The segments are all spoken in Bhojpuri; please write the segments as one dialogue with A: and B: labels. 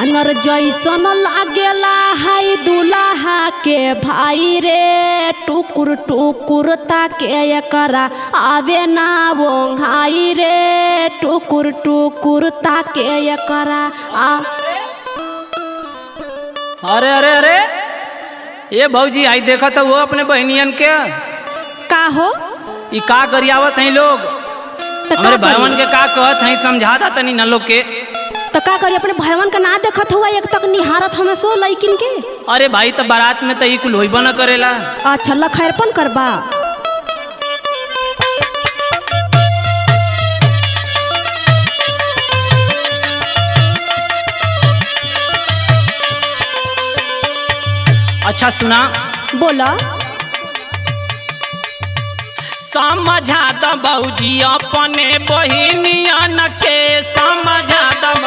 A: बानर जैसन लागेला है दुल्हा के भाई रे, टुकुर टुकुर ताके एकरा आवे ना ओंघाई रे, टुकुर टुकुर ताके एकरा
B: अरे अरे अरे ये भौजी आई देखा तो वो अपने बहनियन के
A: का हो
B: ई का गरियावत हैं लोग, हमारे भाईवन के का कहत हैं समझा दा तनी न लोग के।
A: तो का करी अपने भाईवन का ना देखत हुआ एक तक निहारत हमें सो लइकिन के।
B: अरे भाई तो बारात में तो ई कुल होइबो न करेला।
A: अच्छा ला खैरपन करबा।
B: अच्छा सुना
A: बोला।
B: समझा द भौजी अपने बहिनियन के, समझा द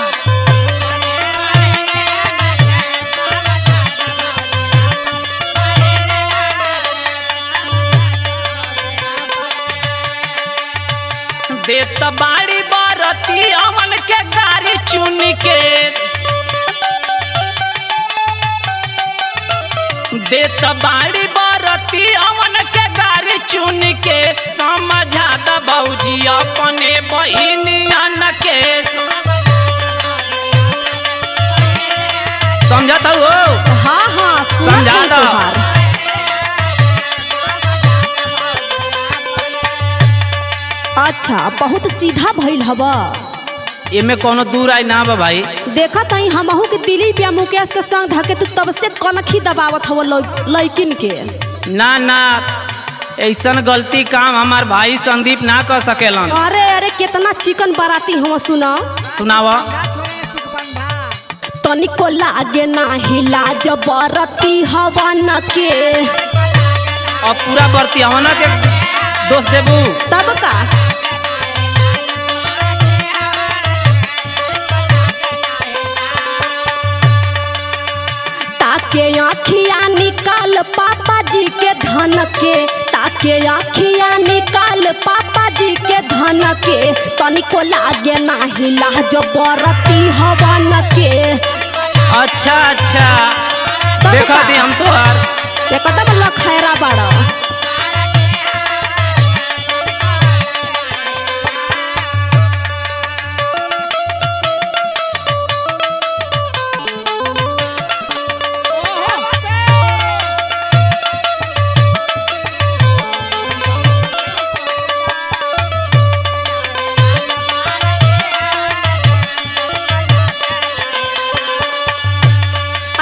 B: देत बाड़ी बरती अमन के गाड़ी चुन के, देत बाड़ी बरती अमन के गाड़ी चुन के, समझा द भौजी अपने बहिनियन के। समझाता हो?
A: हाँ हाँ
B: समझा दो।
A: अच्छा बहुत सीधा भइल हवा,
B: एमे कोनो दूर आई ना बा भाई।
A: देखा तई हमहू के दिलीप या मुकेश के संग धके तू तब से कनखी दबावत हव लइकिन के।
B: ना ना ऐसन गलती काम हमार भाई संदीप ना कर सकेलन।
A: अरे अरे कितना चिकन बाराती हम सुना।
B: सुनावा।
A: तनिको लागे ना हिला जबरती हवन के।
B: अब पूरा बरती हवन के दोस्त देबू
A: तब का ताके आँखिया निकाल पापा जी के धन के, ताके आँखिया निकाल पापा जी के धन के, तनिको लागे ना हिला जबरती हवन के।
B: अच्छा अच्छा देखा दी हम तो यार
A: एकदम लखैरा बाड़ा।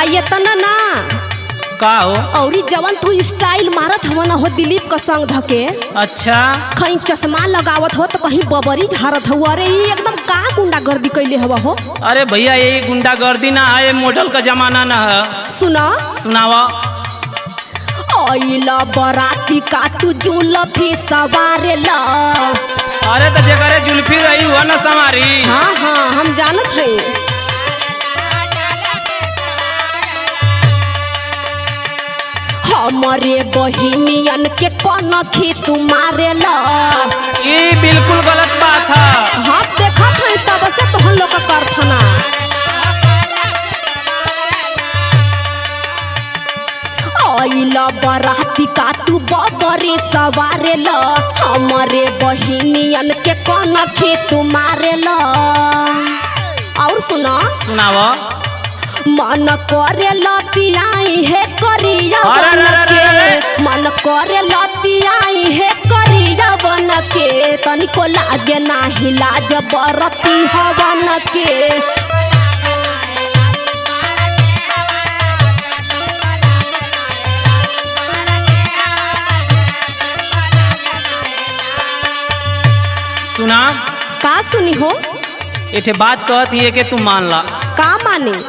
A: ये तना ना
B: का हो
A: औरी जवन तू स्टाइल मारत हवन हो दिलीप का संग धके।
B: अच्छा
A: कहीं चश्मा लगावत हो तो कहीं बबरी झारत हो। अरे ये एकदम का गुंडागर्दी कैले हवा हो।
B: अरे भैया ये गुंडागर्दी ना है, मॉडल का जमाना ना है।
A: सुना
B: सुनावा।
A: आइला बराती का तू जुल्फी सवारेला।
B: अरे तो जगह जुल्फी रही हुआ ना समारी।
A: हाँ हाँ हम जानत है। हमारे बहिनियन के कनखी तू मारेला।
B: ये बिल्कुल गलत बात है।
A: हाँ देखा था तब से तो हम लोग का कारखाना। आइला बराती का तू बबरी सवारेला, हमारे बहिनियन के कनखी तू मारेला। और सुना
B: सुनावा।
A: मन करे लतियाई है करिया बन के, मन करे लतियाई है करिया बन के, तनिको लागे ना हिला जबरती हवन के।
B: सुना
A: का सुनी हो?
B: एठे बात कहती है कि तू मान ला।
A: का माने?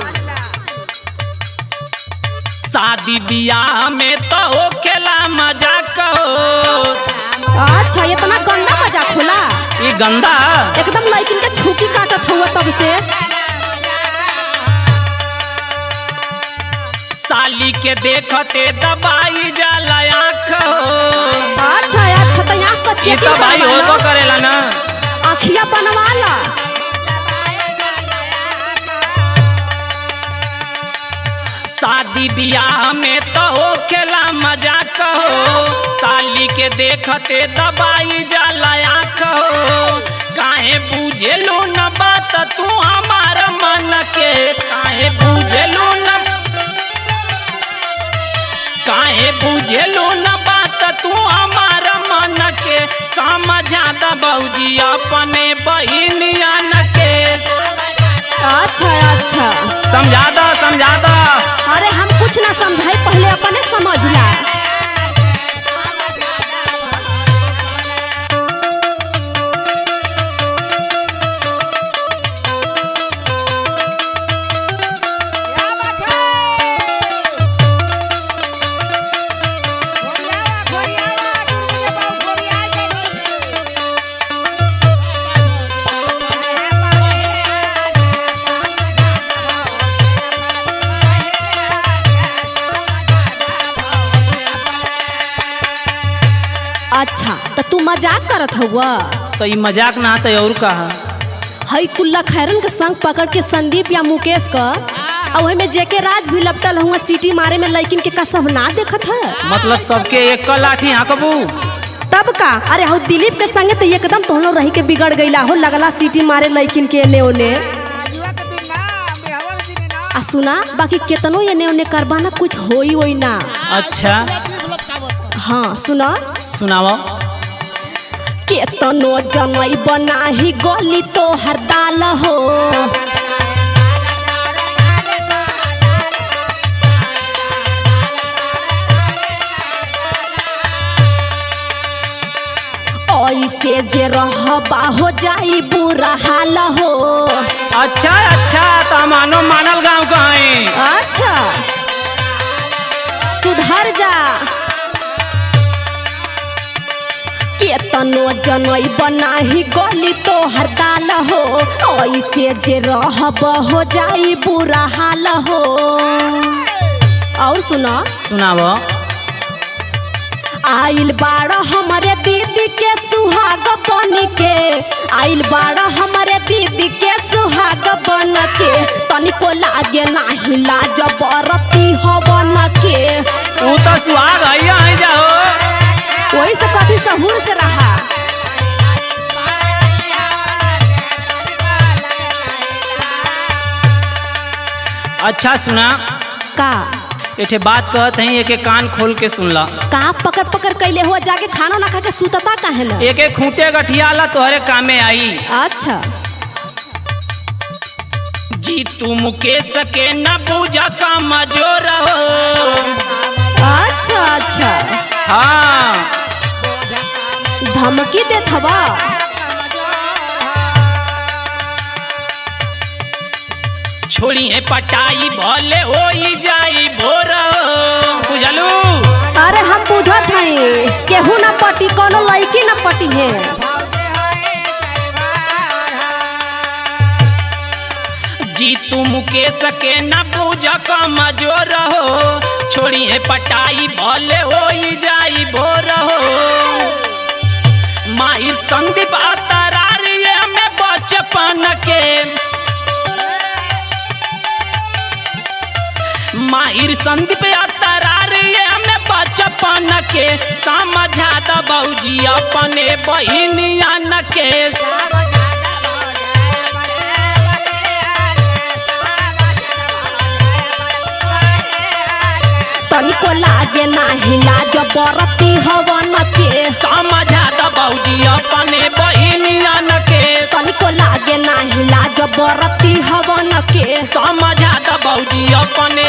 B: शादी बियाह में तो होखेला मजाक हो।
A: अच्छा इतना गंदा मजाक होला?
B: ये गंदा
A: एकदम लड़किन के छुकी काटत हुआ तब से।
B: साली के देखते दबाई जाला आँख हो।
A: अच्छा अच्छा तो यहाँ का
B: ये तो भाई होबो करेला ना।
A: आँखिया बनवा ला।
B: शादी बियाह में तो हो खेला मजाक हो, साली के देखते दबाई जाला आँख हो। काहे बुझेलू न बात तू हमार मन के, काहे बुझेलू न बात तू हमार मन के, समझा द बौजी अपने बहिनियन के।
A: अच्छा
B: समझा द।
A: अरे हम कुछ ना समझाई, पहले अपने समझ ला। अच्छा तो तू मजाक करत हुआ?
B: तो ये मजाक ना तो और कहा।
A: हई कुल्ला खैरन के संग पकड़ के संदीप या मुकेश का और में जेके राज भी लपटल हुआ सीटी मारे में, लेकिन के का सब ना देखत है।
B: मतलब सबके एक लाठी हाँकबू
A: तब का? अरे हो दिलीप के संगे तो एकदम तोहनो रही के बिगड़ गईला हो, लगला सीटी मारे लेकिन के एने ओने। आ सुना, बाकी केतनो एने ओने करबा ना कुछ होई वही ना।
B: अच्छा
A: हाँ सुना,
B: सुनाओ।
A: केतनो जनई बनाही गली तो हर दाल हो, ऐसे जे रहबा हो जाई बुरा हाल हो।
B: अच्छा तो मानो मानल गाँव का है।
A: अच्छा सुधर जा। केतनो जनई बनाही गली तो हर दाल हो, ऐसे जे रहब हो जाई बुरा हाल हो। और सुनाओ। आइल बाड़ा हमारे दीदी के सुहाग बन के, आइल बाड़ा हमारे दीदी के सुहाग बन के, तनिको लागे नाही लाज बरती हवन के।
B: तू तो सुहाग है जाओ,
A: वही से कभी सहूर से रहा।
B: अच्छा सुना
A: का
B: एठे बात कहत है, एक कान खोल के सुन ला।
A: का पकड़ कैले हुआ जाके खाना ना खा के सुतता काहे ना?
B: एक खूंटे गठियाला तोहरे कामे आई।
A: अच्छा
B: जी तू मुकेश के न बूझा का मजोर हो।
A: अच्छा
B: हाँ
A: धमकी देत हवा।
B: छोड़िए पटाई भले होई जाई भोर, बुझलू?
A: अरे हम बुझत हई केहू ना पटी, कोनो लड़की ना पटी है।
B: जी तू मुकेश के न बूझा का मजोर हो, छोड़िए पटाई भले होई जाई भोर हो। माहिर संदीप अतरारिये में बचपन के, माहिर संदीप अतरारिये में बचपन के, समझा द बौजी अपने बहिनियन के।
A: तनिको लागे नाही लाज बरती हवन के,
B: समझा द बौजी अपने बहिनियन के।
A: तनिको लागे नाही लाज बरती हवन के,
B: समझा द बौजी अपने